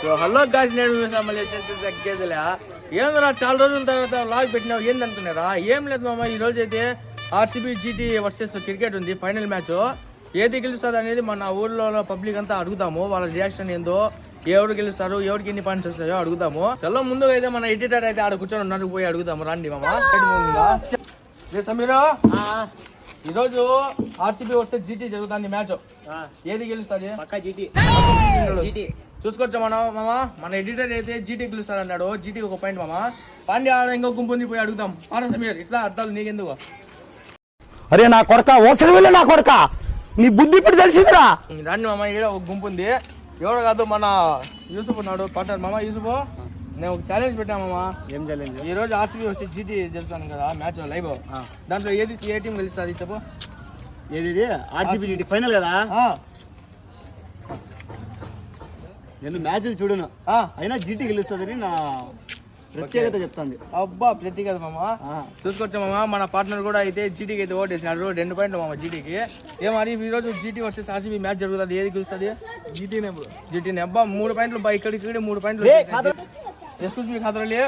So hello guys, నేను మళ్ళీ తగ్గేదిలే. ఏందిరా చాలా రోజుల తర్వాత లాగ్ పెట్టినావు, ఏంది అనుకున్నారా? ఏం లేదు మామ, ఈ రోజు అయితే ఆర్సీబీ జీటీ వర్సెస్ క్రికెట్ ఉంది, ఫైనల్ మ్యాచ్. ఏది గెలుస్తుంది అనేది మన ఊర్లో పబ్లిక్ అంతా అడుగుతాము. వాళ్ళ రియాక్షన్ ఏందో, ఎవరు గెలుస్తారు, ఎవరికి ఎన్ని పాయింట్స్ వస్తాయో అడుగుతాము. చాలా ముందుగా అయితే మన ఎడిటర్ అయితే ఆడ కూర్చొని ఉన్నారు, పోయి అడుగుతాము. రండి మామ. సమీరా, ఈరోజు ఆర్సీబీ వర్సెస్ జీటీ జరుగుతుంది మ్యాచ్. ఏది గెలుస్తుంది? చూసుకోవచ్చా మామ, మన ఎడిటర్ అయితే జీటీ గెలుస్తారు అన్నాడు. జీటీ ఒక పాయింట్ మామ. పాండి ఆడ ఇంకో గుంపు ఉంది, పోయి అడుగుతాం. సమీర్, ఇట్లా అర్థాలు నీకెందుకు? అరే నా కొడక, ఓసరి నా కొడక, నీ బుద్ధి ఇప్పుడు తెలిసిందిరా. దాన్ని మామ, ఈడ ఒక గుంపు ఉంది. ఎవరు కాదు, మన యూసుఫ్ ఉన్నాడు పార్ట్నర్. మామ యూసుఫ్, నేను ఒక ఛాలెంజ్ పెట్టామమ్మా. ఏం ఛాలెంజ్? ఈ రోజు ఆర్సీబీ వచ్చి జీటీ గెలుస్తాను కదా మ్యాచ్ లైవ్. దాంట్లో ఏ టీం గెలుస్తుంది చెప్పు? ఏది ఆర్సీబీ జీటీ ఫైనల్ కదా. నేను మ్యాచ్ చూడను, అయినా జీటీ గెలుస్తుందని నా ప్రత్యేకత చెప్తాంది. అబ్బా, ప్రత్యేకత మామ. చూసుకోవచ్చా మామ, మన పార్ట్నర్ కూడా అయితే జీటీకి అయితే ఓటేసినాడు. 2 పాయింట్లు మామ జీటీకి. మరి ఈ రోజు జీటీ వర్సెస్ ఆర్సీబీ మ్యాచ్ జరుగుతుంది, ఏది గెలుస్తుంది? జీటీనే. అబ్బా, 3 పాయింట్లు బా, ఇక్కడ 3 పాయింట్లు. ఎక్స్క్యూజ్ మీ ఖాతరలే,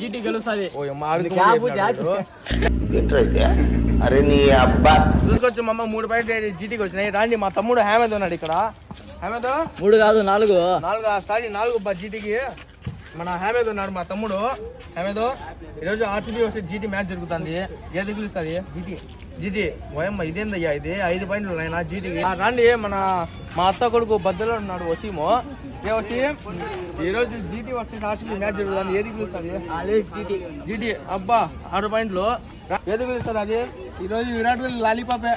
జీటీ గెలుస్తుంది. చూసుకోవచ్చు మామ, 3 పాయింట్లు జీటీకి వచ్చినాయి. రాండి, మా తమ్ముడు హేమద్ ఉన్నాడు ఇక్కడ. హేమద్ 3 కాదు 4. సారీ 4 జీటీకి. మన హేమద్ ఉన్నాడు, మా తమ్ముడు హేమద్. ఈరోజు ఆర్సీబీ వర్సెస్ జీటీ మ్యాచ్ జరుగుతుంది, ఏది గెలుస్తుంది? జీటీ. ఓయమ్మ, ఇదేందయ్యా ఇది? 5 పాయింట్లు ఉన్నాయన్నా జీటీకి. రాండి, మా అత్త కొడుకు బద్దలో ఉన్నాడు వసీము. వసీం, ఈరోజు జీటీ వర్సెస్ ఆర్సీబీ మ్యాచ్ జరుగుతుంది, ఏది గెలుస్తుంది? జీటీ. అబ్బా, 6 పాయింట్లు. ఏది గెలుస్తుంది అది? ఈరోజు విరాట్ కోహ్లీ లాలీపాపే.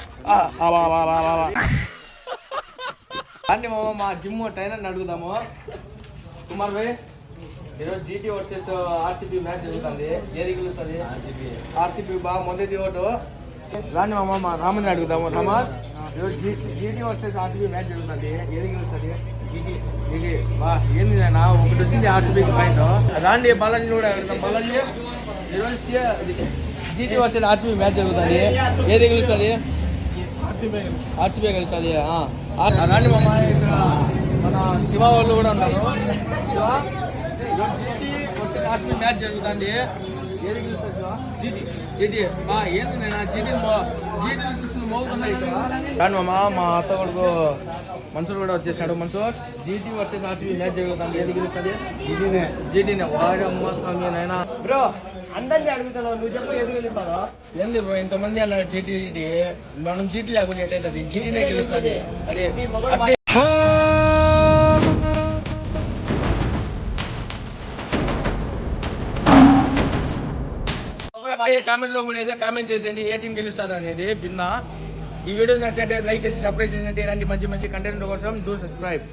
రండి మామ, మా జిమ్ ట్రైనర్ని అడుగుదాము. కుమార్ భాయ్, ఈరోజు జీటీ వర్సెస్ ఆర్సీబీ మ్యాచ్ జరుగుతుంది, ఏది గెలుస్తుంది? ఆర్సీబీ బా, మొదటి ఓటు. రాండి మామ, మా రామని అడుగుదాము. రామన్, ఈరోజు జీటీ వర్సెస్ ఆర్సీబీ మ్యాచ్ జరుగుతుంది, ఏది గెలుస్తుంది? జీటీ బా. ఏంది నాయన, ఒకటి వచ్చింది ఆర్సీబీకి పాయింట్. రాండి, బాలాజీ కూడా అడుగుతాం. బాలాజీ, ఈరోజు జీటీ వర్సెస్ ఆర్సీబీ మ్యాచ్ జరుగుతుంది, ఏది గెలుస్తుంది? ఆర్సీబీ గెలుస్తుంది. రాండి మామ, ఇక్కడ మన శివ వాళ్ళు కూడా ఉన్నారు. Shiva, GT versus RCB match జరుగుతుంది, ఏది గెలుస్తుంది? జీటీ బా. ఏంది నేను జీటీ 6 మోగుతున్నాయి ఇక్కడ. కానీ మా అత్త కొడుకు మన్సూర్ కూడా వచ్చేసాడు. Mansoor, GT versus RCB match జరుగుతుంది, ఏది గెలుస్తుంది? జీటీనే. వాడమ్మ స్వామి నాయన. బ్రో, అందరినీ అడుగుతాను, నువ్వు చెప్పు ఏది గెలుస్తావా? ఏంది బ్రో, ఇంతమంది అన్నారు జీటీ. మనం జీటీ లేకుండా ఎట్టయితుంది? జీటీనే గెలుస్తుంది. అదే కామెంట్ లో కూడా ఏదో కామెంట్ చేసేయండి, ఏ టీం గెలుస్తారు అనేది. భిన్న ఈ వీడియో నచ్చినట్టే లైక్ చేసి సబ్స్క్రైబ్ చేసేయండి. ఇలాంటి మంచి కంటెంట్ కోసం డూ సబ్స్క్రైబ్.